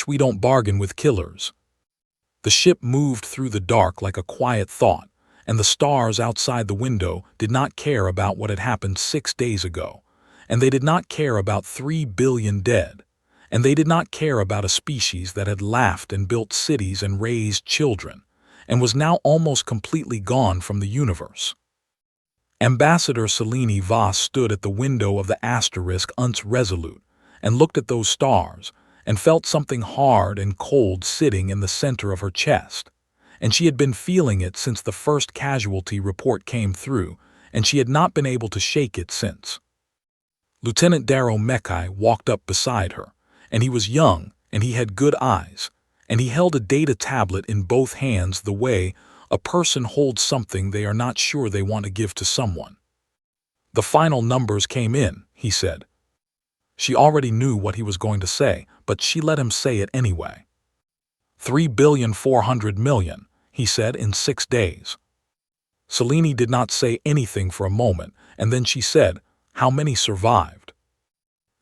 We don't bargain with killers. The ship moved through the dark like a quiet thought, and the stars outside the window did not care about what had happened 6 days ago, and they did not care about 3 billion dead, and they did not care about a species that had laughed and built cities and raised children, and was now almost completely gone from the universe. Ambassador Selene Voss stood at the window of the asterisk Unce Resolute and looked at those stars and felt something hard and cold sitting in the center of her chest, and she had been feeling it since the first casualty report came through, and she had not been able to shake it since. Lieutenant Darrow Mekai walked up beside her, and he was young, and he had good eyes, and he held a data tablet in both hands the way a person holds something they are not sure they want to give to someone. "The final numbers came in," he said. She already knew what he was going to say, but she let him say it anyway. 3,400,000,000, he said, in 6 days. Selene did not say anything for a moment, and then she said, "How many survived?"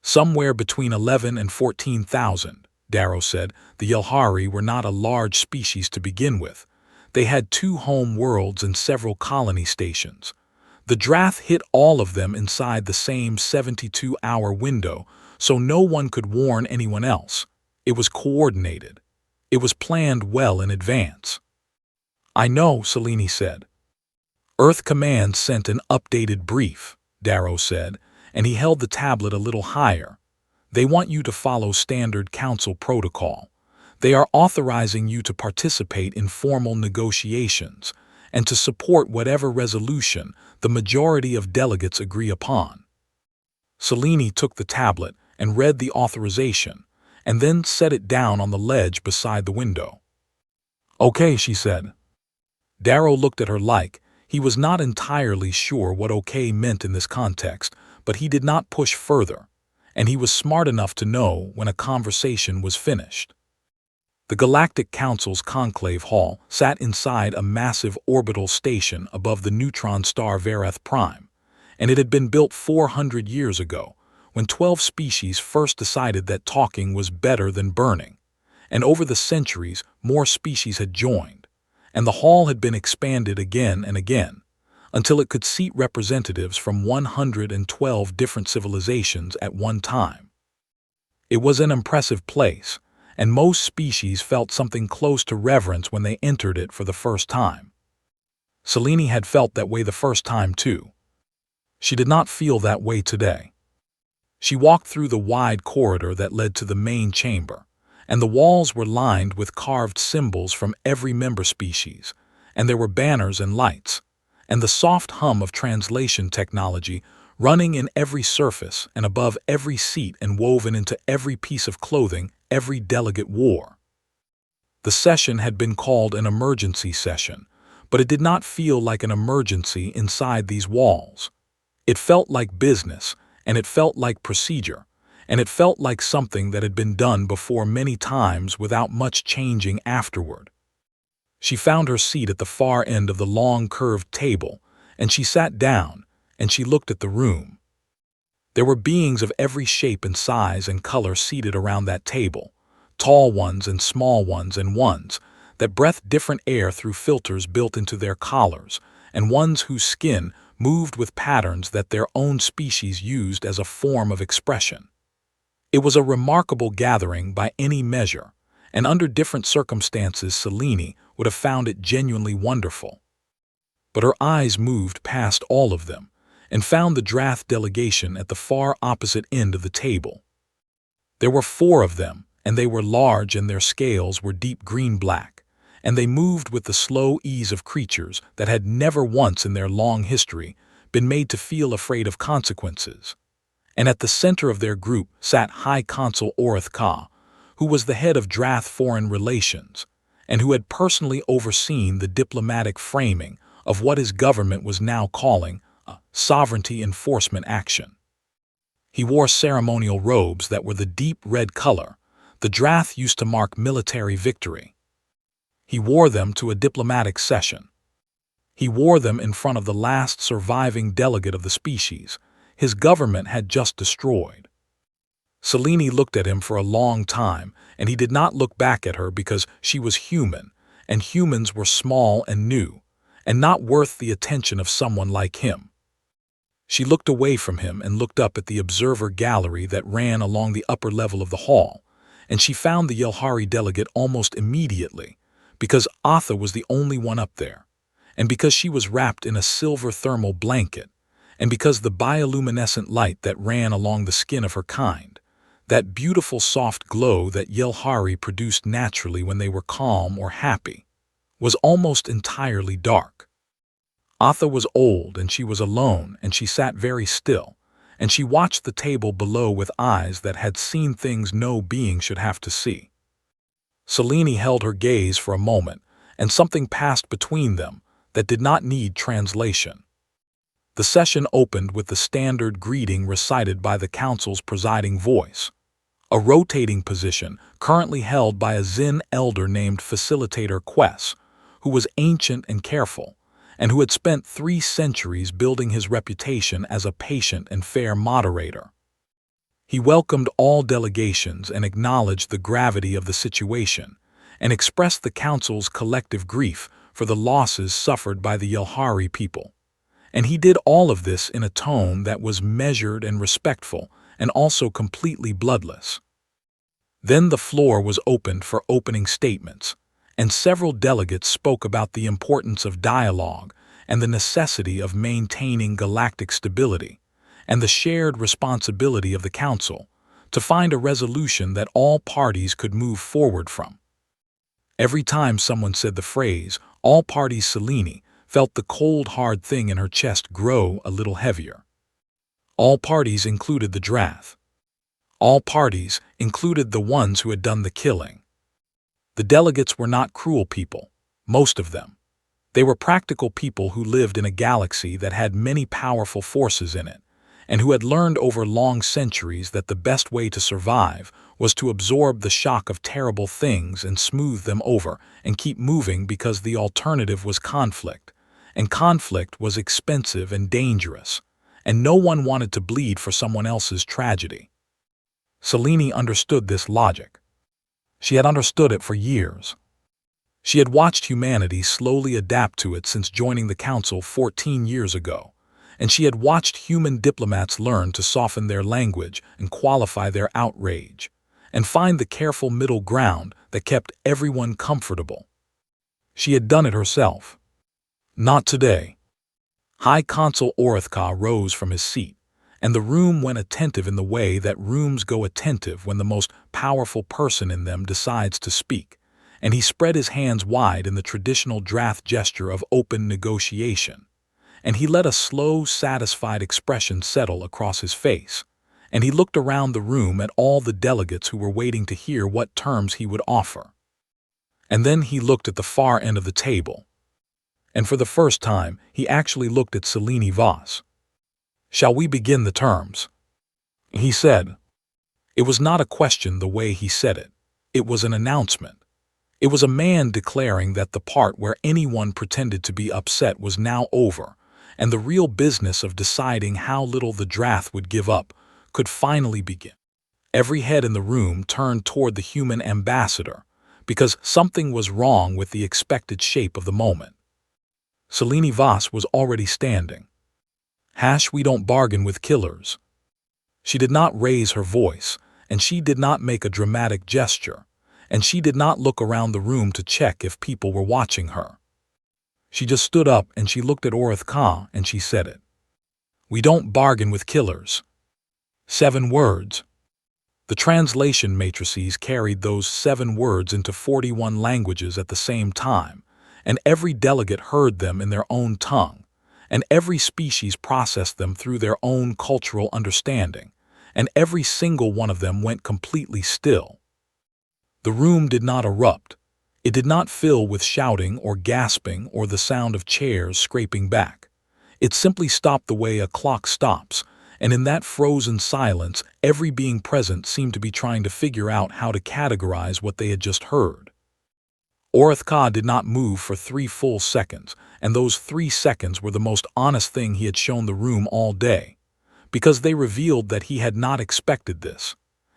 "Somewhere between 11 and 14,000, Darrow said. The Yalhari were not a large species to begin with. They had 2 home worlds and several colony stations. The Drath hit all of them inside the same 72-hour window, so no one could warn anyone else. It was coordinated. It was planned well in advance." "I know," Selene said. "Earth Command sent an updated brief," Darrow said, and he held the tablet a little higher. "They want you to follow standard council protocol. They are authorizing you to participate in formal negotiations and to support whatever resolution the majority of delegates agree upon." Selene took the tablet and read the authorization, and then set it down on the ledge beside the window. "Okay," she said. Darrow looked at her like he was not entirely sure what okay meant in this context, but he did not push further, and he was smart enough to know when a conversation was finished. The Galactic Council's Conclave Hall sat inside a massive orbital station above the neutron star Vareth Prime, and it had been built 400 years ago, when 12 species first decided that talking was better than burning, and over the centuries more species had joined, and the hall had been expanded again and again, until it could seat representatives from 112 different civilizations at one time. It was an impressive place, and most species felt something close to reverence when they entered it for the first time. Selene had felt that way the first time too. She did not feel that way today. She walked through the wide corridor that led to the main chamber, and the walls were lined with carved symbols from every member species, and there were banners and lights, and the soft hum of translation technology running in every surface and above every seat and woven into every piece of clothing every delegate wore. The session had been called an emergency session, but it did not feel like an emergency inside these walls. It felt like business, and it felt like procedure, and it felt like something that had been done before many times without much changing afterward. She found her seat at the far end of the long curved table, and she sat down, and she looked at the room. There were beings of every shape and size and color seated around that table, tall ones and small ones and ones that breathed different air through filters built into their collars, and ones whose skin moved with patterns that their own species used as a form of expression. It was a remarkable gathering by any measure, and under different circumstances Selene would have found it genuinely wonderful. But her eyes moved past all of them, and found the Drath delegation at the far opposite end of the table. There were 4 of them, and they were large and their scales were deep green-black, and they moved with the slow ease of creatures that had never once in their long history been made to feel afraid of consequences. And at the center of their group sat High Consul Orith Ka, who was the head of Drath Foreign Relations, and who had personally overseen the diplomatic framing of what his government was now calling a sovereignty enforcement action. He wore ceremonial robes that were the deep red color the Drath used to mark military victory. He wore them to a diplomatic session. He wore them in front of the last surviving delegate of the species his government had just destroyed. Selene looked at him for a long time, and he did not look back at her because she was human, and humans were small and new, and not worth the attention of someone like him. She looked away from him and looked up at the observer gallery that ran along the upper level of the hall, and she found the Yalhari delegate almost immediately, because Atha was the only one up there, and because she was wrapped in a silver thermal blanket, and because the bioluminescent light that ran along the skin of her kind, that beautiful soft glow that Yalhari produced naturally when they were calm or happy, was almost entirely dark. Atha was old and she was alone, and she sat very still, and she watched the table below with eyes that had seen things no being should have to see. Selene held her gaze for a moment, and something passed between them that did not need translation. The session opened with the standard greeting recited by the council's presiding voice, a rotating position currently held by a Zen elder named Facilitator Quess, who was ancient and careful, and who had spent 3 centuries building his reputation as a patient and fair moderator. He welcomed all delegations and acknowledged the gravity of the situation, and expressed the council's collective grief for the losses suffered by the Yalhari people. And he did all of this in a tone that was measured and respectful, and also completely bloodless. Then the floor was opened for opening statements, and several delegates spoke about the importance of dialogue and the necessity of maintaining galactic stability, and the shared responsibility of the Council to find a resolution that all parties could move forward from. Every time someone said the phrase, "all parties," Selene felt the cold, hard thing in her chest grow a little heavier. All parties included the Drath. All parties included the ones who had done the killing. The delegates were not cruel people, most of them. They were practical people who lived in a galaxy that had many powerful forces in it, and who had learned over long centuries that the best way to survive was to absorb the shock of terrible things and smooth them over and keep moving, because the alternative was conflict, and conflict was expensive and dangerous, and no one wanted to bleed for someone else's tragedy. Selene understood this logic. She had understood it for years. She had watched humanity slowly adapt to it since joining the Council 14 years ago, and she had watched human diplomats learn to soften their language and qualify their outrage, and find the careful middle ground that kept everyone comfortable. She had done it herself. Not today. High Consul Orithka rose from his seat, and the room went attentive in the way that rooms go attentive when the most powerful person in them decides to speak, and he spread his hands wide in the traditional Drath gesture of open negotiation, and he let a slow, satisfied expression settle across his face, and he looked around the room at all the delegates who were waiting to hear what terms he would offer. And then he looked at the far end of the table, and for the first time he actually looked at Selene Voss. "Shall we begin the terms?" he said. It was not a question the way he said it. It was an announcement. It was a man declaring that the part where anyone pretended to be upset was now over, and the real business of deciding how little the Drath would give up could finally begin. Every head in the room turned toward the human ambassador, because something was wrong with the expected shape of the moment. Selene Voss was already standing. "We don't bargain with killers." She did not raise her voice, and she did not make a dramatic gesture, and she did not look around the room to check if people were watching her. She just stood up and she looked at Orithka and she said it. "We don't bargain with killers." 7 words. The translation matrices carried those 7 words into 41 languages at the same time, and every delegate heard them in their own tongue, and every species processed them through their own cultural understanding, and every single one of them went completely still. The room did not erupt. It did not fill with shouting or gasping or the sound of chairs scraping back. It simply stopped the way a clock stops, and in that frozen silence, every being present seemed to be trying to figure out how to categorize what they had just heard. Orithka did not move for 3 full seconds, and those 3 seconds were the most honest thing he had shown the room all day, because they revealed that he had not expected this,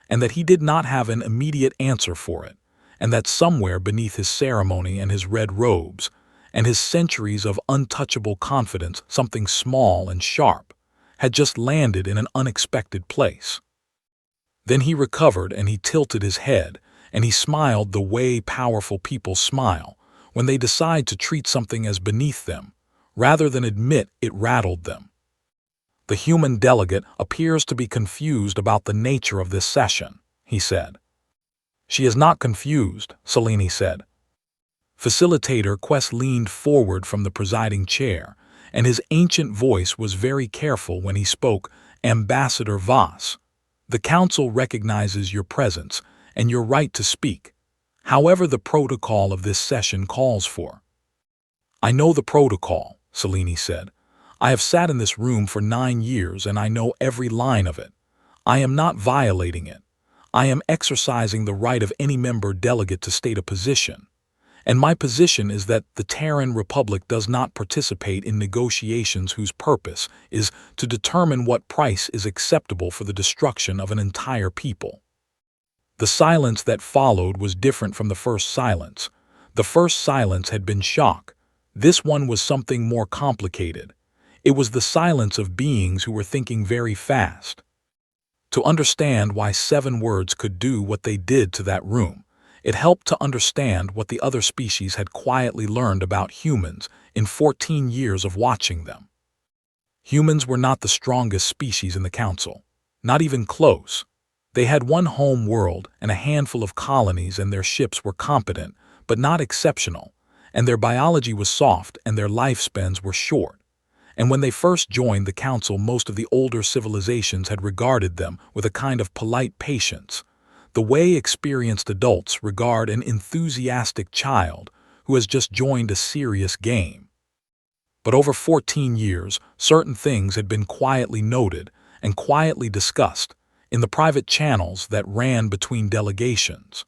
and that he did not have an immediate answer for it, and that somewhere beneath his ceremony and his red robes, and his centuries of untouchable confidence, something small and sharp had just landed in an unexpected place. Then he recovered and he tilted his head, and he smiled the way powerful people smile when they decide to treat something as beneath them, rather than admit it rattled them. The human delegate appears to be confused about the nature of this session, he said. She is not confused, Selene said. Facilitator Quest leaned forward from the presiding chair, and his ancient voice was very careful when he spoke. Ambassador Voss, the council recognizes your presence and your right to speak, however the protocol of this session calls for. I know the protocol, Selene said. I have sat in this room for 9 years and I know every line of it. I am not violating it. I am exercising the right of any member delegate to state a position. And my position is that the Terran Republic does not participate in negotiations whose purpose is to determine what price is acceptable for the destruction of an entire people. The silence that followed was different from the first silence. The first silence had been shock. This one was something more complicated. It was the silence of beings who were thinking very fast. To understand why 7 words could do what they did to that room, it helped to understand what the other species had quietly learned about humans in 14 years of watching them. Humans were not the strongest species in the council, not even close. They had one home world and a handful of colonies, and their ships were competent, but not exceptional, and their biology was soft and their lifespans were short. And when they first joined the council, most of the older civilizations had regarded them with a kind of polite patience, the way experienced adults regard an enthusiastic child who has just joined a serious game. But over 14 years, certain things had been quietly noted and quietly discussed in the private channels that ran between delegations.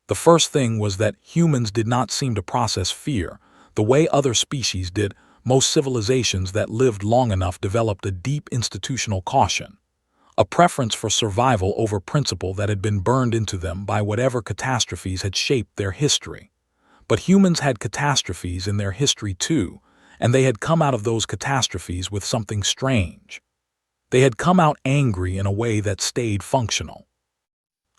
The first thing was that humans did not seem to process fear the way other species did. Most civilizations that lived long enough developed a deep institutional caution, a preference for survival over principle that had been burned into them by whatever catastrophes had shaped their history. But humans had catastrophes in their history too, and they had come out of those catastrophes with something strange. They had come out angry in a way that stayed functional.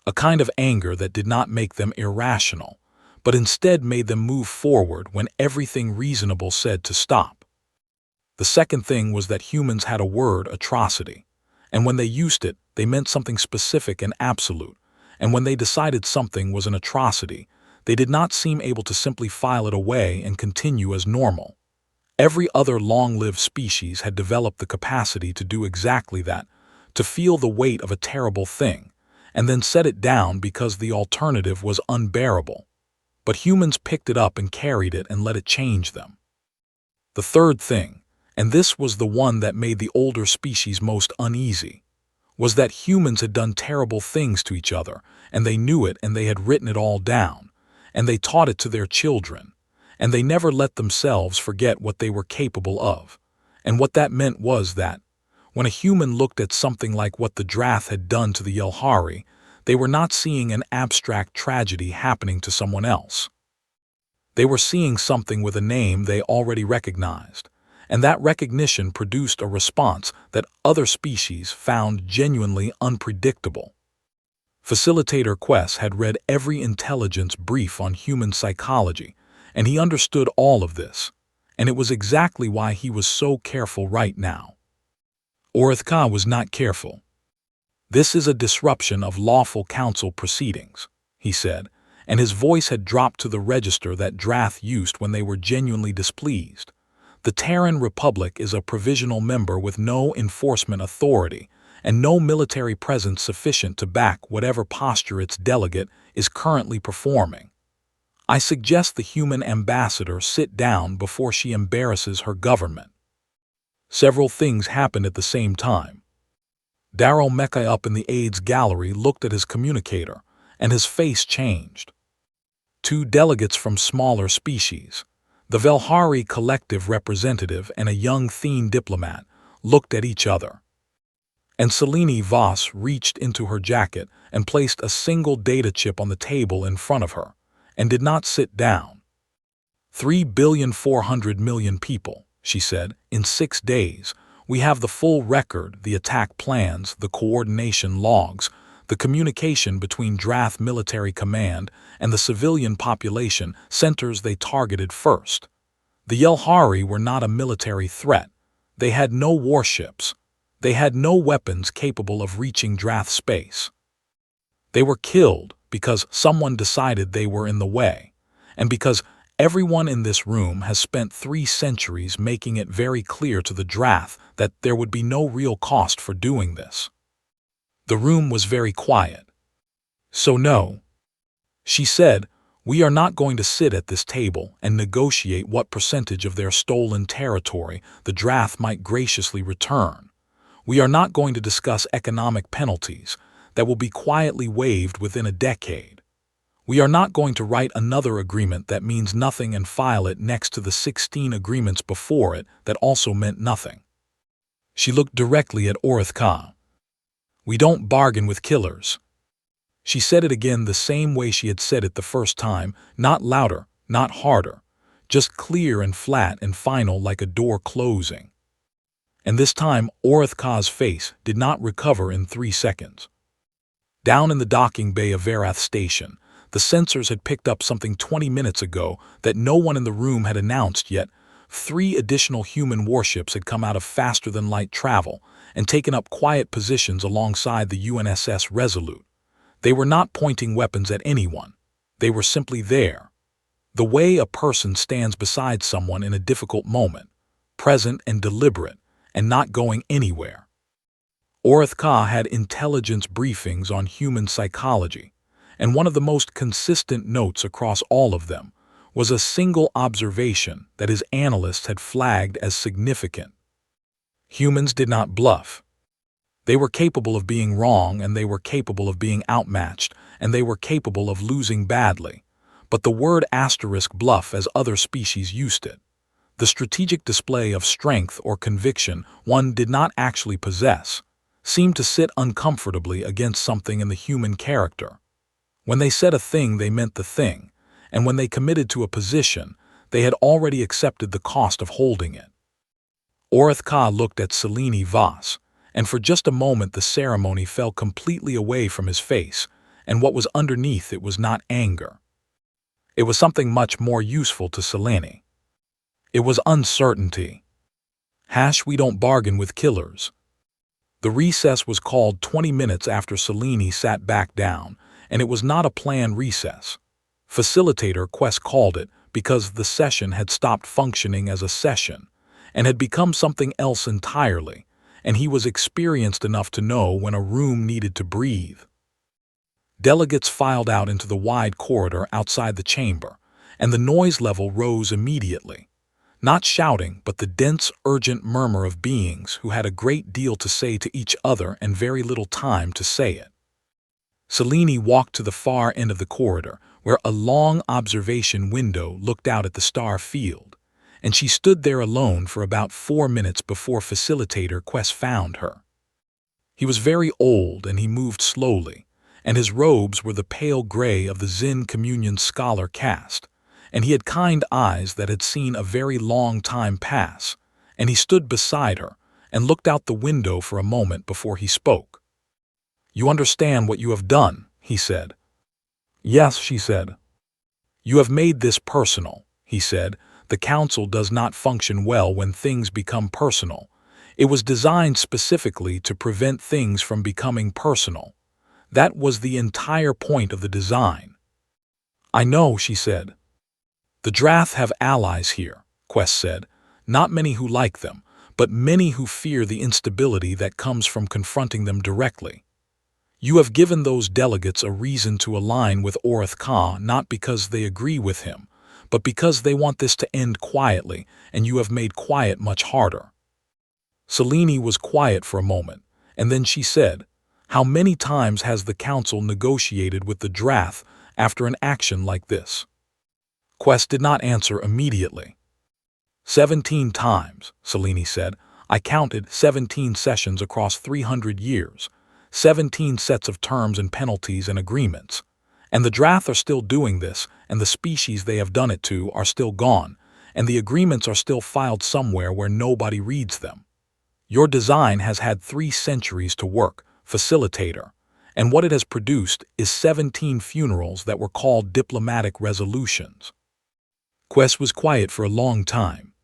A kind of anger that did not make them irrational, but instead made them move forward when everything reasonable said to stop. The second thing was that humans had a word, atrocity, and when they used it, they meant something specific and absolute, and when they decided something was an atrocity, they did not seem able to simply file it away and continue as normal. Every other long-lived species had developed the capacity to do exactly that, to feel the weight of a terrible thing, and then set it down because the alternative was unbearable. But humans picked it up and carried it and let it change them. The third thing, and this was the one that made the older species most uneasy, was that humans had done terrible things to each other, and they knew it, and they had written it all down, and they taught it to their children, and they never let themselves forget what they were capable of. And what that meant was that, when a human looked at something like what the Drath had done to the Yalhari, they were not seeing an abstract tragedy happening to someone else. They were seeing something with a name they already recognized, and that recognition produced a response that other species found genuinely unpredictable. Facilitator Quest had read every intelligence brief on human psychology, and he understood all of this, and it was exactly why he was so careful right now. Orithka was not careful. "This is a disruption of lawful council proceedings," he said, and his voice had dropped to the register that Drath used when they were genuinely displeased. "The Terran Republic is a provisional member with no enforcement authority and no military presence sufficient to back whatever posture its delegate is currently performing. I suggest the human ambassador sit down before she embarrasses her government." Several things happened at the same time. Darrow Mecha up in the aides gallery looked at his communicator, and his face changed. 2 delegates from smaller species, the Yalhari collective representative and a young Thene diplomat, looked at each other. And Selene Voss reached into her jacket and placed a single data chip on the table in front of her, and did not sit down. 3,400,000,000 people, she said, in 6 days. We have the full record, the attack plans, the coordination logs, the communication between Drath Military Command and the civilian population centers they targeted first. The Yalhari were not a military threat. They had no warships. They had no weapons capable of reaching Drath space. They were killed because someone decided they were in the way, and because everyone in this room has spent 3 centuries making it very clear to the Drath that there would be no real cost for doing this. The room was very quiet. So no, she said, we are not going to sit at this table and negotiate what percentage of their stolen territory the Drath might graciously return. We are not going to discuss economic penalties that will be quietly waived within a decade. We are not going to write another agreement that means nothing and file it next to the 16 agreements before it that also meant nothing. She looked directly at Orithka. We don't bargain with killers. She said it again the same way she had said it the first time, not louder, not harder, just clear and flat and final like a door closing. And this time Orithka's face did not recover in 3 seconds. Down in the docking bay of Varath Station, the sensors had picked up something 20 minutes ago that no one in the room had announced yet. 3 additional human warships had come out of faster-than-light travel and taken up quiet positions alongside the UNSS Resolute. They were not pointing weapons at anyone. They were simply there. The way a person stands beside someone in a difficult moment, present and deliberate, and not going anywhere. Orithka had intelligence briefings on human psychology, and one of the most consistent notes across all of them was a single observation that his analysts had flagged as significant. Humans did not bluff. They were capable of being wrong, and they were capable of being outmatched, and they were capable of losing badly. But the word *bluff, as other species used it, the strategic display of strength or conviction one did not actually possess, seemed to sit uncomfortably against something in the human character. When they said a thing, they meant the thing, and when they committed to a position, they had already accepted the cost of holding it. Orithka looked at Selene Voss, and for just a moment the ceremony fell completely away from his face, and what was underneath it was not anger. It was something much more useful to Selene. It was uncertainty. We don't bargain with killers. The recess was called 20 minutes after Selene sat back down, and it was not a planned recess. Facilitator Quest called it because the session had stopped functioning as a session and had become something else entirely, and he was experienced enough to know when a room needed to breathe. Delegates filed out into the wide corridor outside the chamber, and the noise level rose immediately. Not shouting, but the dense, urgent murmur of beings who had a great deal to say to each other and very little time to say it. Selene walked to the far end of the corridor, where a long observation window looked out at the star field, and she stood there alone for about 4 minutes before Facilitator Quest found her. He was very old, and he moved slowly, and his robes were the pale gray of the Zen Communion scholar caste, and he had kind eyes that had seen a very long time pass, and he stood beside her and looked out the window for a moment before he spoke. You understand what you have done, he said. Yes, she said. You have made this personal, he said. The council does not function well when things become personal. It was designed specifically to prevent things from becoming personal. That was the entire point of the design. I know, she said. The Drath have allies here, Quest said. Not many who like them, but many who fear the instability that comes from confronting them directly. You have given those delegates a reason to align with Orithka, not because they agree with him, but because they want this to end quietly, and you have made quiet much harder. Selene was quiet for a moment, and then she said, How many times has the council negotiated with the Drath after an action like this? Quest did not answer immediately. 17 times, Selene said. I counted 17 sessions across 300 years, 17 sets of terms and penalties and agreements. And the Drath are still doing this, and the species they have done it to are still gone, and the agreements are still filed somewhere where nobody reads them. Your design has had 3 centuries to work, facilitator, and what it has produced is 17 funerals that were called diplomatic resolutions. Quest was quiet for a long time.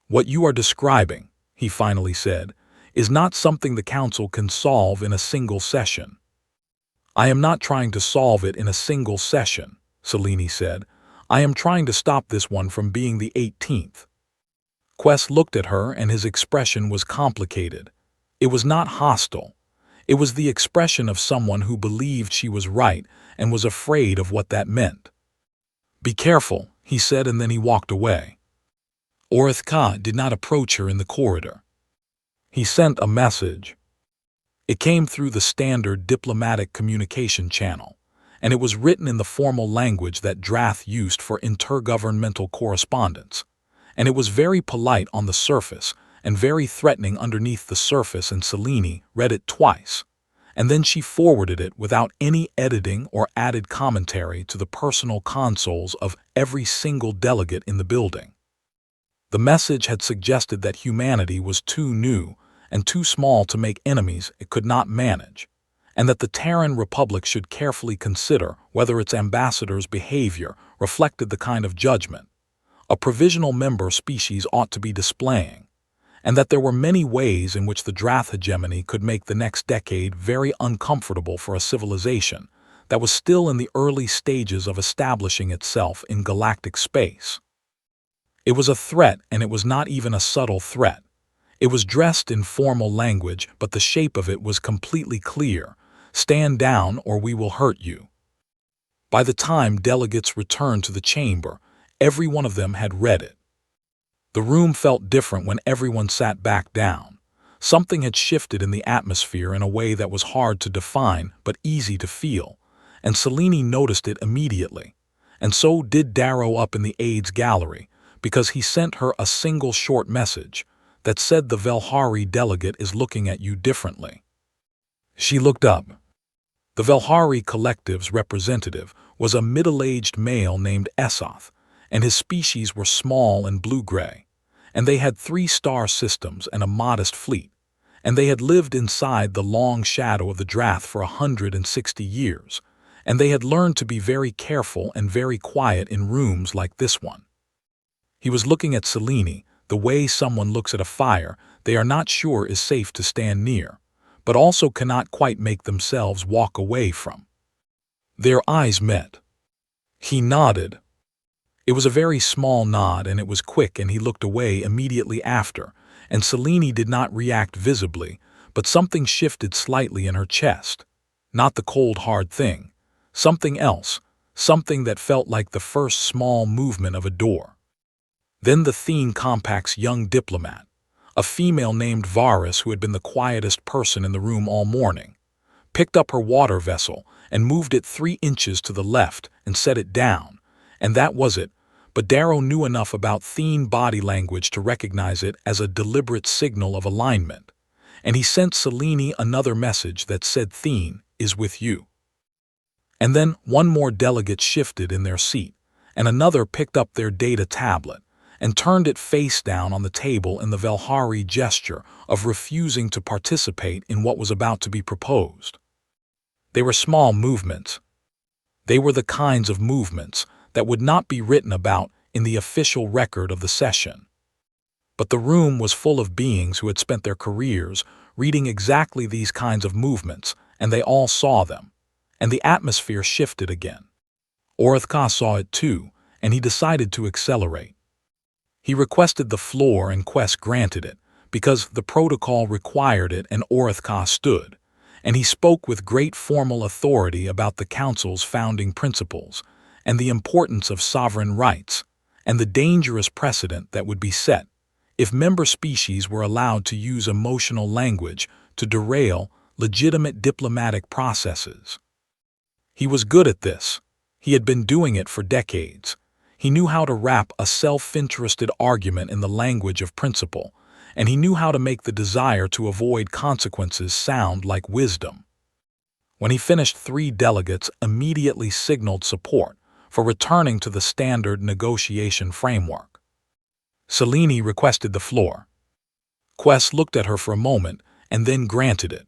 What you are describing, he finally said, is not something the Council can solve in a single session. I am not trying to solve it in a single session, Selene said. I am trying to stop this one from being the 18th. Quest looked at her and his expression was complicated. It was not hostile. It was the expression of someone who believed she was right and was afraid of what that meant. Be careful, he said, and then he walked away. Orithka did not approach her in the corridor. He sent a message. It came through the standard diplomatic communication channel, and it was written in the formal language that Drath used for intergovernmental correspondence. And it was very polite on the surface and very threatening underneath the surface, and Selene read it twice. And then she forwarded it without any editing or added commentary to the personal consoles of every single delegate in the building. The message had suggested that humanity was too new and too small to make enemies it could not manage, and that the Terran Republic should carefully consider whether its ambassadors' behavior reflected the kind of judgment a provisional member species ought to be displaying, and that there were many ways in which the Drath hegemony could make the next decade very uncomfortable for a civilization that was still in the early stages of establishing itself in galactic space. It was a threat, and it was not even a subtle threat. It was dressed in formal language, but the shape of it was completely clear. Stand down or we will hurt you. By the time delegates returned to the chamber, every one of them had read it. The room felt different when everyone sat back down. Something had shifted in the atmosphere in a way that was hard to define but easy to feel, and Selene noticed it immediately. And so did Darrow up in the aides gallery, because he sent her a single short message that said the Yalhari delegate is looking at you differently. She looked up. The Yalhari collective's representative was a middle-aged male named Esoth, and his species were small and blue-gray, and they had 3 star systems and a modest fleet, and they had lived inside the long shadow of the Drath for 160 years, and they had learned to be very careful and very quiet in rooms like this one. He was looking at Selene, the way someone looks at a fire they are not sure is safe to stand near, but also cannot quite make themselves walk away from. Their eyes met. He nodded. It was a very small nod, and it was quick, and he looked away immediately after, and Selene did not react visibly, but something shifted slightly in her chest. Not the cold, hard thing. Something else, something that felt like the first small movement of a door. Then the Thene Compact's young diplomat, a female named Varus who had been the quietest person in the room all morning, picked up her water vessel and moved it 3 inches to the left and set it down. And that was it, but Darrow knew enough about Thene body language to recognize it as a deliberate signal of alignment, and he sent Selene another message that said Thene is with you. And then one more delegate shifted in their seat, and another picked up their data tablet and turned it face down on the table in the Yalhari gesture of refusing to participate in what was about to be proposed. They were small movements. They were the kinds of movements that would not be written about in the official record of the session. But the room was full of beings who had spent their careers reading exactly these kinds of movements, and they all saw them, and the atmosphere shifted again. Orithka saw it too, and he decided to accelerate. He requested the floor, and Quest granted it, because the protocol required it, and Orithka stood, and he spoke with great formal authority about the Council's founding principles, and the importance of sovereign rights, and the dangerous precedent that would be set if member species were allowed to use emotional language to derail legitimate diplomatic processes. He was good at this. He had been doing it for decades. He knew how to wrap a self-interested argument in the language of principle, and he knew how to make the desire to avoid consequences sound like wisdom. When he finished, 3 delegates immediately signaled support for returning to the standard negotiation framework. Selene requested the floor. Quest looked at her for a moment and then granted it.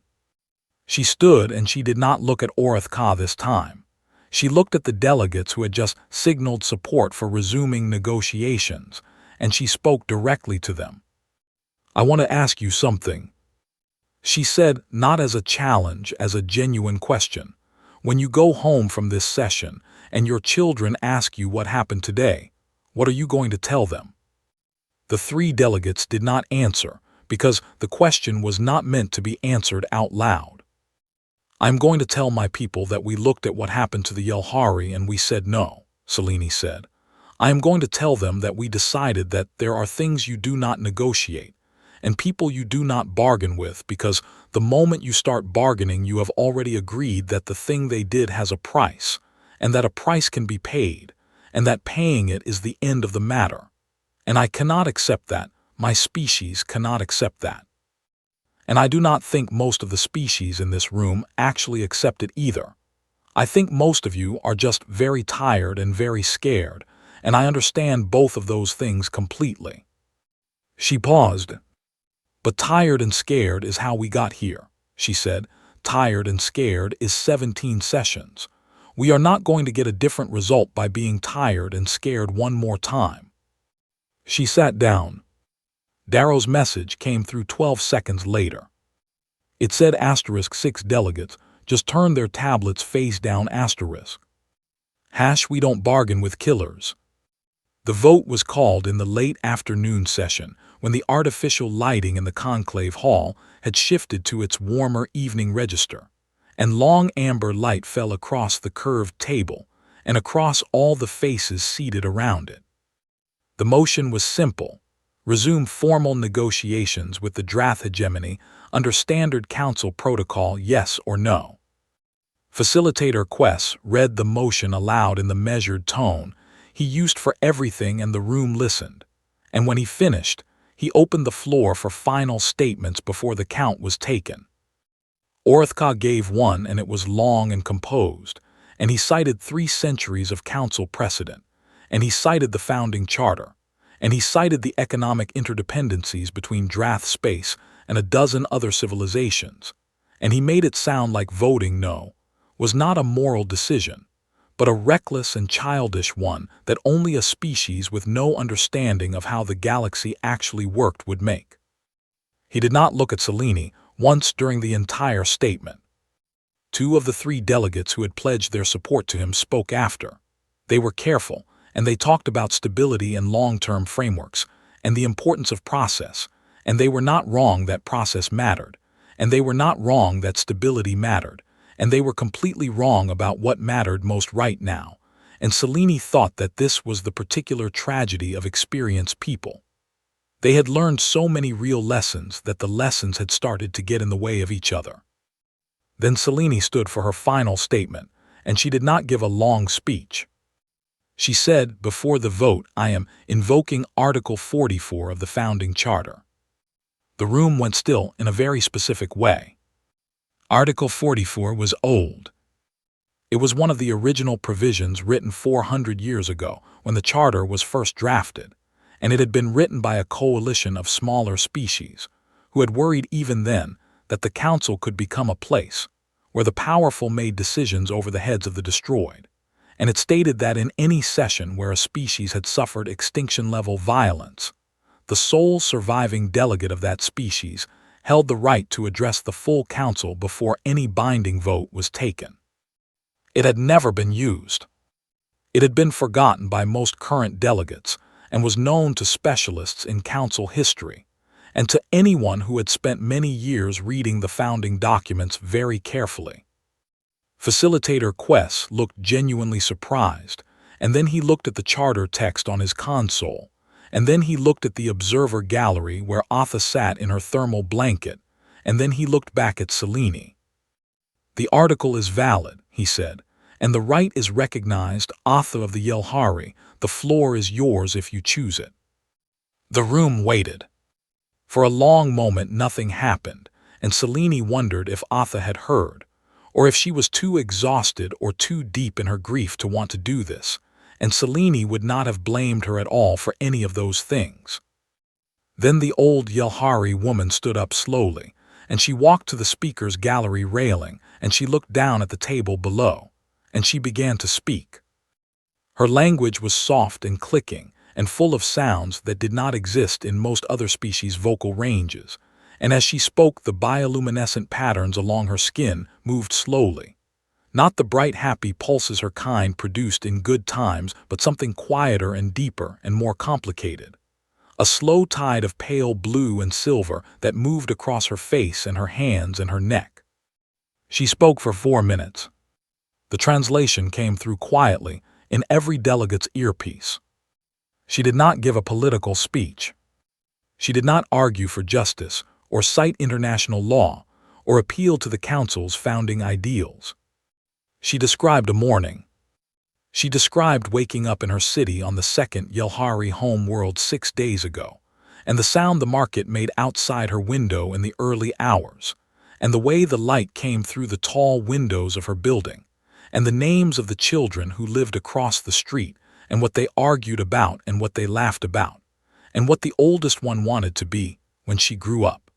She stood, and she did not look at Orithka this time. She looked at the delegates who had just signaled support for resuming negotiations, and she spoke directly to them. "I want to ask you something," she said, not as a challenge, as a genuine question. "When you go home from this session and your children ask you what happened today, what are you going to tell them?" The 3 delegates did not answer because the question was not meant to be answered out loud. "I'm going to tell my people that we looked at what happened to the Yalhari and we said no," Selene said. "I am going to tell them that we decided that there are things you do not negotiate and people you do not bargain with, because the moment you start bargaining you have already agreed that the thing they did has a price, and that a price can be paid, and that paying it is the end of the matter. And I cannot accept that. My species cannot accept that. And I do not think most of the species in this room actually accept it either. I think most of you are just very tired and very scared, and I understand both of those things completely." She paused. "But tired and scared is how we got here," she said. "Tired and scared is 17 sessions. We are not going to get a different result by being tired and scared one more time." She sat down. Darrow's message came through 12 seconds later. It said *6 delegates just turned their tablets face down #. We don't bargain with killers. The vote was called in the late afternoon session when the artificial lighting in the Conclave hall had shifted to its warmer evening register, and long amber light fell across the curved table and across all the faces seated around it. The motion was simple: resume formal negotiations with the Drath hegemony under standard council protocol, yes or no. Facilitator Quest read the motion aloud in the measured tone he used for everything, and the room listened. And when he finished, he opened the floor for final statements before the count was taken. Orithka gave one, and it was long and composed, and he cited 3 centuries of council precedent, and he cited the founding charter, and he cited the economic interdependencies between Drath space and a dozen other civilizations, and he made it sound like voting no was not a moral decision, but a reckless and childish one that only a species with no understanding of how the galaxy actually worked would make. He did not look at Selene once during the entire statement. 2 of the 3 delegates who had pledged their support to him spoke after. They were careful, and they talked about stability and long-term frameworks, and the importance of process, and they were not wrong that process mattered, and they were not wrong that stability mattered, and they were completely wrong about what mattered most right now, and Selene thought that this was the particular tragedy of experienced people. They had learned so many real lessons that the lessons had started to get in the way of each other. Then Selene stood for her final statement, and she did not give a long speech. She said, "Before the vote, I am invoking Article 44 of the Founding Charter." The room went still in a very specific way. Article 44 was old. It was one of the original provisions written 400 years ago when the Charter was first drafted, and it had been written by a coalition of smaller species who had worried even then that the Council could become a place where the powerful made decisions over the heads of the destroyed, and it stated that in any session where a species had suffered extinction-level violence, the sole surviving delegate of that species held the right to address the full council before any binding vote was taken. It had never been used. It had been forgotten by most current delegates and was known to specialists in council history and to anyone who had spent many years reading the founding documents very carefully. Facilitator Quest looked genuinely surprised, and then he looked at the charter text on his console, and then he looked at the observer gallery where Atha sat in her thermal blanket, and then he looked back at Selene. "The article is valid," he said, "and the right is recognized. Atha of the Yalhari, the floor is yours if you choose it." The room waited. For a long moment nothing happened, and Selene wondered if Atha had heard, or if she was too exhausted or too deep in her grief to want to do this, and Selene would not have blamed her at all for any of those things. Then the old Yalhari woman stood up slowly, and she walked to the speaker's gallery railing, and she looked down at the table below, and she began to speak. Her language was soft and clicking, and full of sounds that did not exist in most other species' vocal ranges, and as she spoke the bioluminescent patterns along her skin moved slowly. Not the bright happy pulses her kind produced in good times, but something quieter and deeper and more complicated. A slow tide of pale blue and silver that moved across her face and her hands and her neck. She spoke for 4 minutes. The translation came through quietly in every delegate's earpiece. She did not give a political speech. She did not argue for justice or cite international law or appeal to the Council's founding ideals. She described a morning. She described waking up in her city on the second Yalhari home world 6 days ago, and the sound the market made outside her window in the early hours, and the way the light came through the tall windows of her building, and the names of the children who lived across the street, and what they argued about and what they laughed about, and what the oldest one wanted to be when she grew up.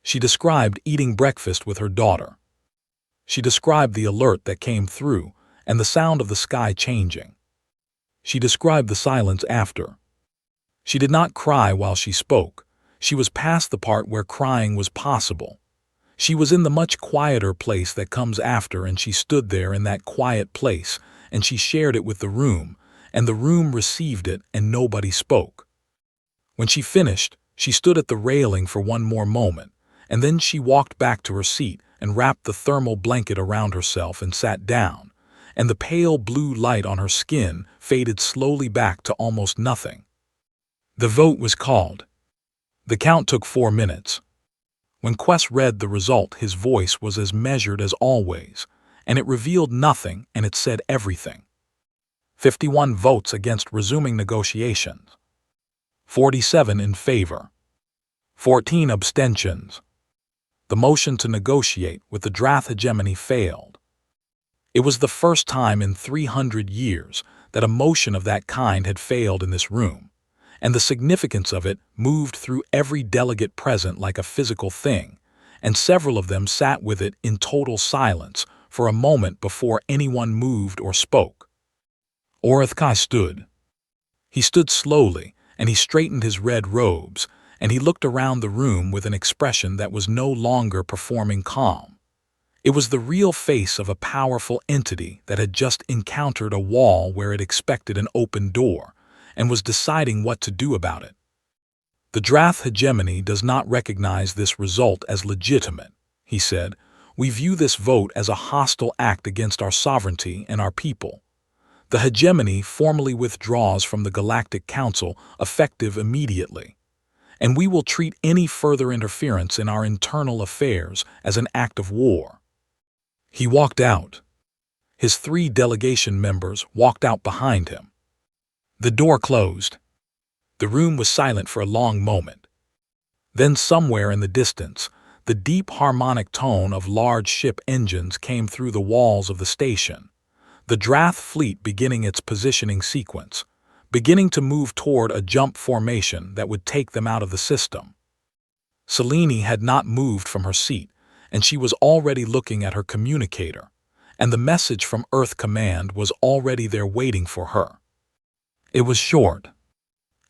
She described eating breakfast with her daughter. She described the alert that came through and the sound of the sky changing. She described the silence after. She did not cry while she spoke. She was past the part where crying was possible. She was in the much quieter place that comes after, and she stood there in that quiet place, and she shared it with the room, and the room received it, and nobody spoke. When she finished, she stood at the railing for one more moment, and then she walked back to her seat and wrapped the thermal blanket around herself and sat down, and the pale blue light on her skin faded slowly back to almost nothing. The vote was called. The count took 4 minutes. When Quest read the result, his voice was as measured as always, and it revealed nothing and it said everything. 51 votes against resuming negotiations. 47 in favor. 14 abstentions. The motion to negotiate with the Drath hegemony failed. It was the first time in 300 years that a motion of that kind had failed in this room, and the significance of it moved through every delegate present like a physical thing, and several of them sat with it in total silence for a moment before anyone moved or spoke. Orithkai stood. He stood slowly, and he straightened his red robes, and he looked around the room with an expression that was no longer performing calm. It was the real face of a powerful entity that had just encountered a wall where it expected an open door, and was deciding what to do about it. The Drath hegemony does not recognize this result as legitimate, he said. We view this vote as a hostile act against our sovereignty and our people. The hegemony formally withdraws from the Galactic Council effective immediately, and we will treat any further interference in our internal affairs as an act of war. He walked out. His 3 delegation members walked out behind him. The door closed. The room was silent for a long moment. Then somewhere in the distance, the deep harmonic tone of large ship engines came through the walls of the station. The Drath fleet beginning its positioning sequence, beginning to move toward a jump formation that would take them out of the system. Selene had not moved from her seat, and she was already looking at her communicator, and the message from Earth Command was already there waiting for her. It was short.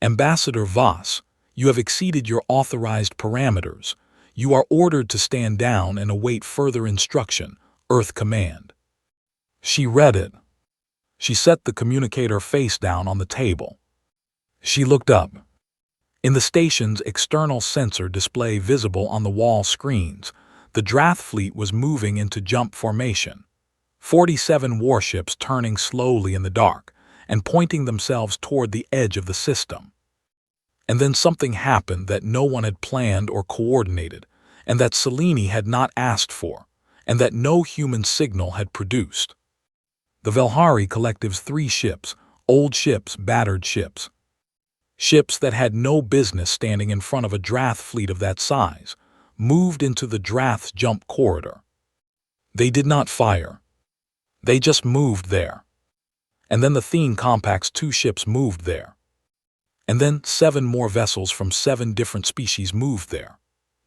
Ambassador Voss, you have exceeded your authorized parameters. You are ordered to stand down and await further instruction, Earth Command. She read it. She set the communicator face down on the table. She looked up. In the station's external sensor display visible on the wall screens, the Drath fleet was moving into jump formation. 47 warships turning slowly in the dark and pointing themselves toward the edge of the system. And then something happened that no one had planned or coordinated, and that Selene had not asked for, and that no human signal had produced. The Yalhari Collective's 3 ships, old ships, battered ships. Ships that had no business standing in front of a Drath fleet of that size moved into the Drath's jump corridor. They did not fire. They just moved there. And then the Thene Compact's 2 ships moved there. And then 7 more vessels from 7 different species moved there.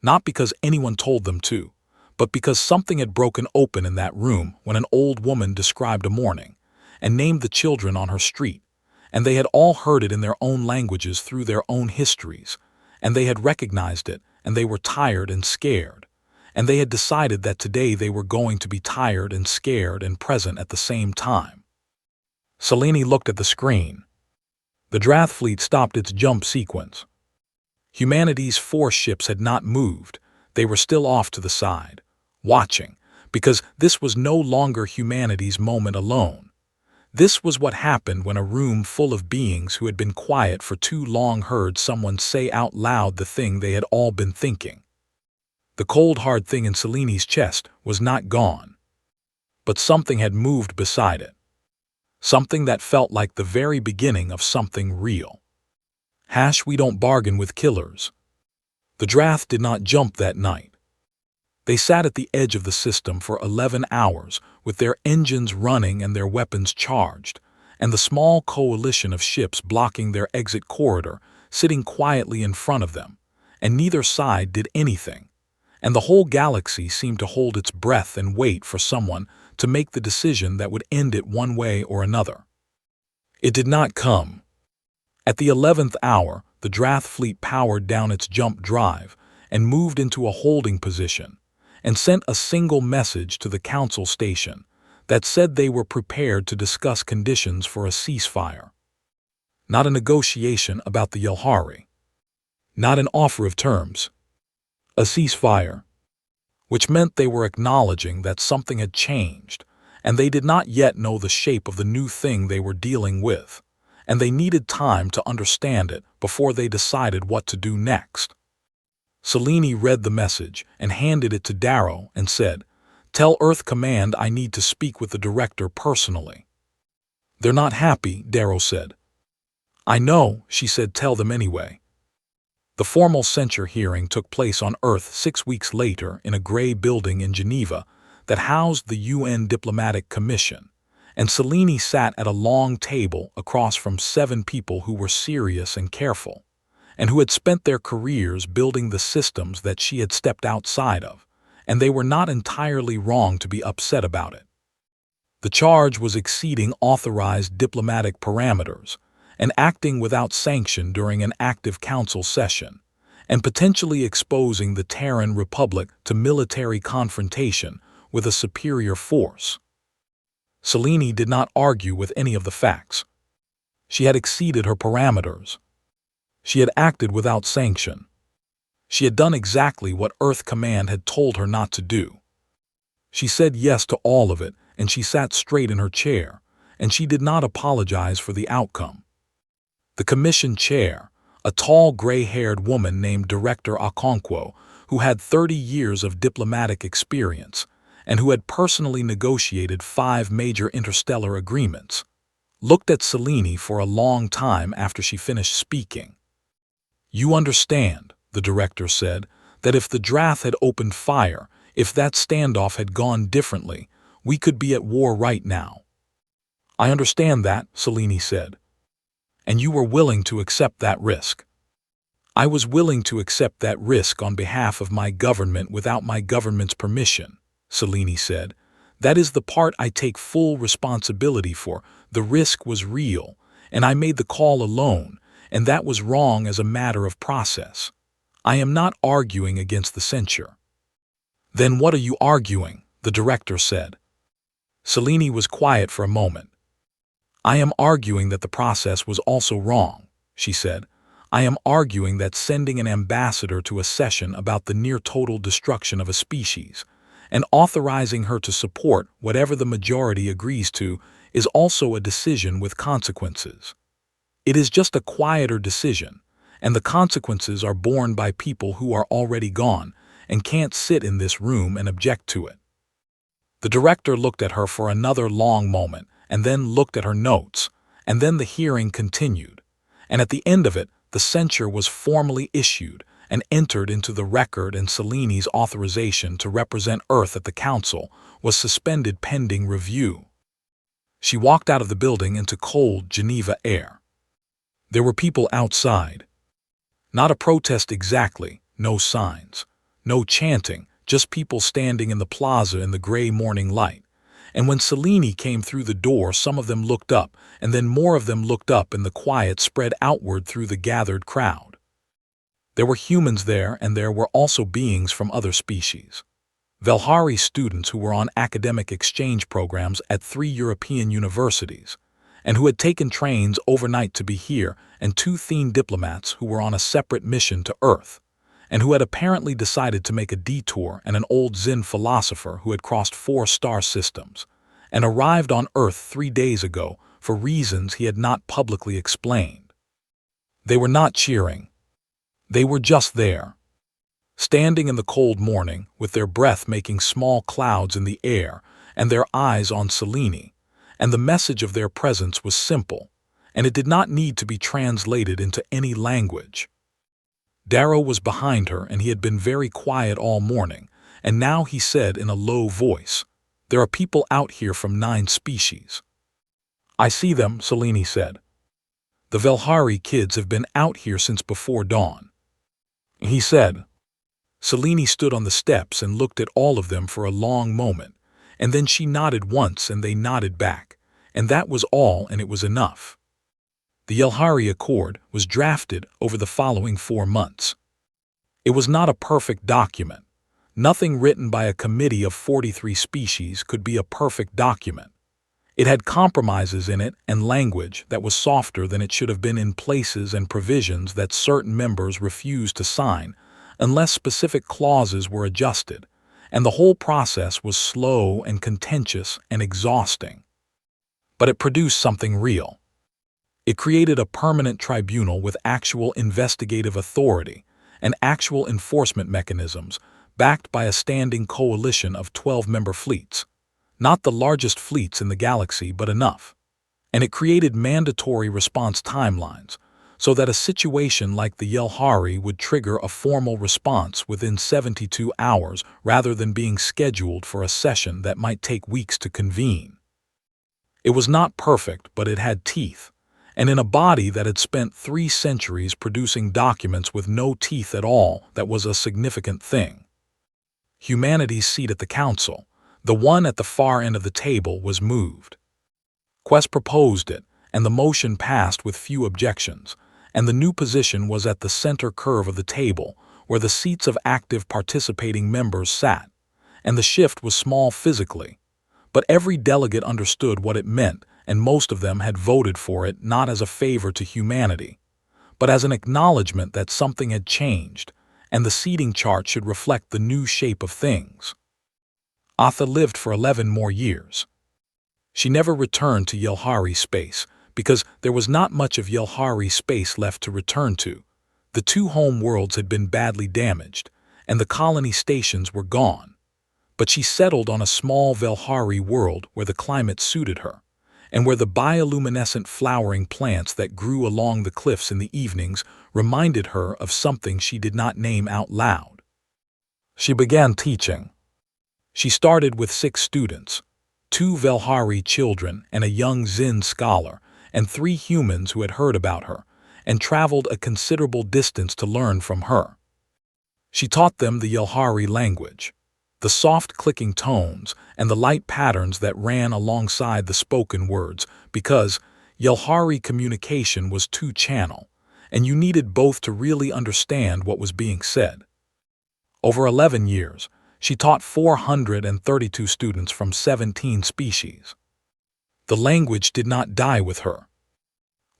Not because anyone told them to, but because something had broken open in that room when an old woman described a morning and named the children on her street, and they had all heard it in their own languages through their own histories, and they had recognized it, and they were tired and scared, and they had decided that today they were going to be tired and scared and present at the same time. Selene looked at the screen. The Drath fleet stopped its jump sequence. Humanity's 4 ships had not moved. They were still off to the side, watching, because this was no longer humanity's moment alone. This was what happened when a room full of beings who had been quiet for too long heard someone say out loud the thing they had all been thinking. The cold, hard thing in Selene's chest was not gone, but something had moved beside it. Something that felt like the very beginning of something real. We don't bargain with killers. The Drath did not jump that night. They sat at the edge of the system for 11 hours with their engines running and their weapons charged, and the small coalition of ships blocking their exit corridor sitting quietly in front of them, and neither side did anything, and the whole galaxy seemed to hold its breath and wait for someone to make the decision that would end it one way or another. It did not come. At the 11th hour, the Drath fleet powered down its jump drive and moved into a holding position, and sent a single message to the council station that said they were prepared to discuss conditions for a ceasefire. Not a negotiation about the Yalhari. Not an offer of terms. A ceasefire. Which meant they were acknowledging that something had changed, and they did not yet know the shape of the new thing they were dealing with, and they needed time to understand it before they decided what to do next. Selene read the message and handed it to Darrow and said, "Tell Earth Command I need to speak with the director personally." "They're not happy," Darrow said. "I know," she said, "tell them anyway." The formal censure hearing took place on Earth 6 weeks later in a gray building in Geneva that housed the UN Diplomatic Commission, and Selene sat at a long table across from 7 people who were serious and careful, and who had spent their careers building the systems that she had stepped outside of, and they were not entirely wrong to be upset about it. The charge was exceeding authorized diplomatic parameters, and acting without sanction during an active council session, and potentially exposing the Terran Republic to military confrontation with a superior force. Selene did not argue with any of the facts. She had exceeded her parameters. She had acted without sanction. She had done exactly what Earth Command had told her not to do. She said yes to all of it, and she sat straight in her chair, and she did not apologize for the outcome. The commission chair, a tall gray-haired woman named Director Okonkwo, who had 30 years of diplomatic experience, and who had personally negotiated 5 major interstellar agreements, looked at Selene for a long time after she finished speaking. "You understand," the director said, "that if the Drath had opened fire, if that standoff had gone differently, we could be at war right now." "I understand that," Selene said. "And you were willing to accept that risk." "I was willing to accept that risk on behalf of my government without my government's permission," Selene said. "That is the part I take full responsibility for. The risk was real, and I made the call alone, and that was wrong as a matter of process. I am not arguing against the censure." "Then what are you arguing?" the director said. Selene was quiet for a moment. "I am arguing that the process was also wrong," she said. "I am arguing that sending an ambassador to a session about the near-total destruction of a species, and authorizing her to support whatever the majority agrees to, is also a decision with consequences. It is just a quieter decision, and the consequences are borne by people who are already gone and can't sit in this room and object to it." The director looked at her for another long moment, and then looked at her notes, and then the hearing continued, and at the end of it, the censure was formally issued and entered into the record, and Seleni's authorization to represent Earth at the Council was suspended pending review. She walked out of the building into cold Geneva air. There were people outside. Not a protest exactly, no signs, no chanting, just people standing in the plaza in the gray morning light. And when Selene came through the door, some of them looked up, and then more of them looked up, and the quiet spread outward through the gathered crowd. There were humans there, and there were also beings from other species. Yalhari students who were on academic exchange programs at 3 European universities, and who had taken trains overnight to be here, and 2 Thene diplomats who were on a separate mission to Earth, and who had apparently decided to make a detour, and an old Zen philosopher who had crossed 4 star systems, and arrived on Earth 3 days ago for reasons he had not publicly explained. They were not cheering. They were just there, standing in the cold morning, with their breath making small clouds in the air, and their eyes on Selene, and the message of their presence was simple, and it did not need to be translated into any language. Darrow was behind her, and he had been very quiet all morning, and now he said in a low voice, "There are people out here from 9 species." "I see them," Selene said. "The Yalhari kids have been out here since before dawn," he said. Selene stood on the steps and looked at all of them for a long moment, and then she nodded once and they nodded back, and that was all, and it was enough. The Yalhari Accord was drafted over the following 4 months. It was not a perfect document. Nothing written by a committee of 43 species could be a perfect document. It had compromises in it and language that was softer than it should have been in places, and provisions that certain members refused to sign unless specific clauses were adjusted, and the whole process was slow and contentious and exhausting. But it produced something real. It created a permanent tribunal with actual investigative authority and actual enforcement mechanisms, backed by a standing coalition of 12-member fleets. Not the largest fleets in the galaxy, but enough. And it created mandatory response timelines, so that a situation like the Yalhari would trigger a formal response within 72 hours rather than being scheduled for a session that might take weeks to convene. It was not perfect, but it had teeth, and in a body that had spent 3 centuries producing documents with no teeth at all, that was a significant thing. Humanity's seat at the Council, the one at the far end of the table, was moved. Quest proposed it, and the motion passed with few objections, and the new position was at the center curve of the table, where the seats of active participating members sat, and the shift was small physically, but every delegate understood what it meant, and most of them had voted for it not as a favor to humanity, but as an acknowledgement that something had changed, and the seating chart should reflect the new shape of things. Atha lived for 11 more years. She never returned to Yalhari space, because there was not much of Yalhari space left to return to. The 2 home worlds had been badly damaged, and the colony stations were gone. But she settled on a small Yalhari world where the climate suited her, and where the bioluminescent flowering plants that grew along the cliffs in the evenings reminded her of something she did not name out loud. She began teaching. She started with 6 students, 2 Yalhari children and a young Zen scholar, and 3 humans who had heard about her and traveled a considerable distance to learn from her. She taught them the Yalhari language, the soft clicking tones and the light patterns that ran alongside the spoken words, because Yalhari communication was 2-channel, and you needed both to really understand what was being said. Over 11 years, she taught 432 students from 17 species. The language did not die with her.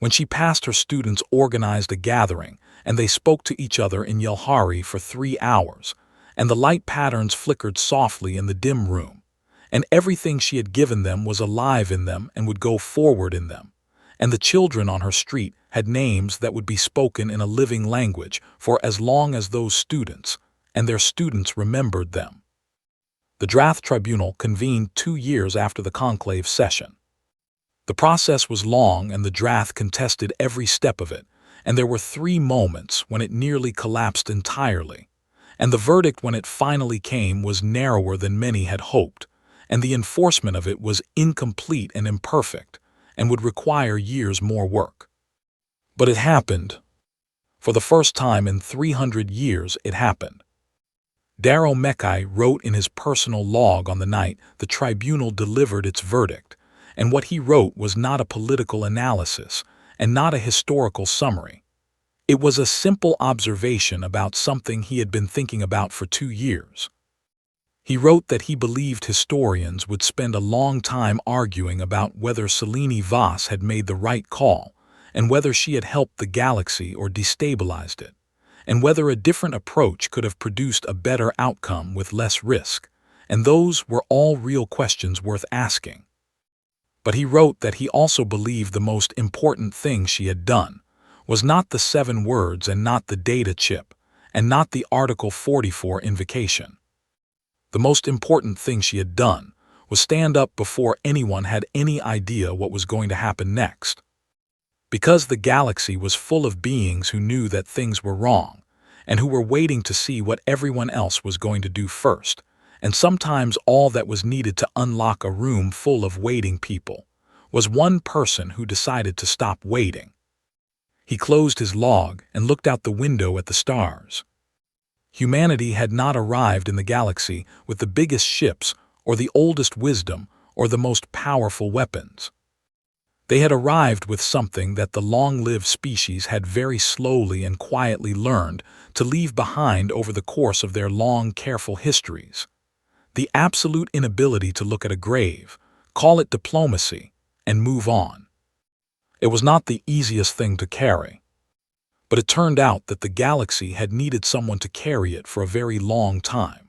When she passed, her students organized a gathering, and they spoke to each other in Yalhari for 3 hours, and the light patterns flickered softly in the dim room, and everything she had given them was alive in them and would go forward in them, and the children on her street had names that would be spoken in a living language for as long as those students, and their students remembered them. The Draft Tribunal convened 2 years after the Conclave session. The process was long, and the Drath contested every step of it, and there were 3 moments when it nearly collapsed entirely. And the verdict when it finally came was narrower than many had hoped, and the enforcement of it was incomplete and imperfect, and would require years more work. But it happened. For the first time in 300 years, it happened. Darrow Mekai wrote in his personal log on the night the tribunal delivered its verdict, and what he wrote was not a political analysis and not a historical summary. It was a simple observation about something he had been thinking about for 2 years. He wrote that he believed historians would spend a long time arguing about whether Selene Vos had made the right call, and whether she had helped the galaxy or destabilized it, and whether a different approach could have produced a better outcome with less risk, and those were all real questions worth asking. But he wrote that he also believed the most important thing she had done was not the 7 words and not the data chip, and not the Article 44 invocation. The most important thing she had done was stand up before anyone had any idea what was going to happen next. Because the galaxy was full of beings who knew that things were wrong, and who were waiting to see what everyone else was going to do first, and sometimes all that was needed to unlock a room full of waiting people was one person who decided to stop waiting. He closed his log and looked out the window at the stars. Humanity had not arrived in the galaxy with the biggest ships or the oldest wisdom or the most powerful weapons. They had arrived with something that the long-lived species had very slowly and quietly learned to leave behind over the course of their long, careful histories. The absolute inability to look at a grave, call it diplomacy, and move on. It was not the easiest thing to carry. But it turned out that the galaxy had needed someone to carry it for a very long time.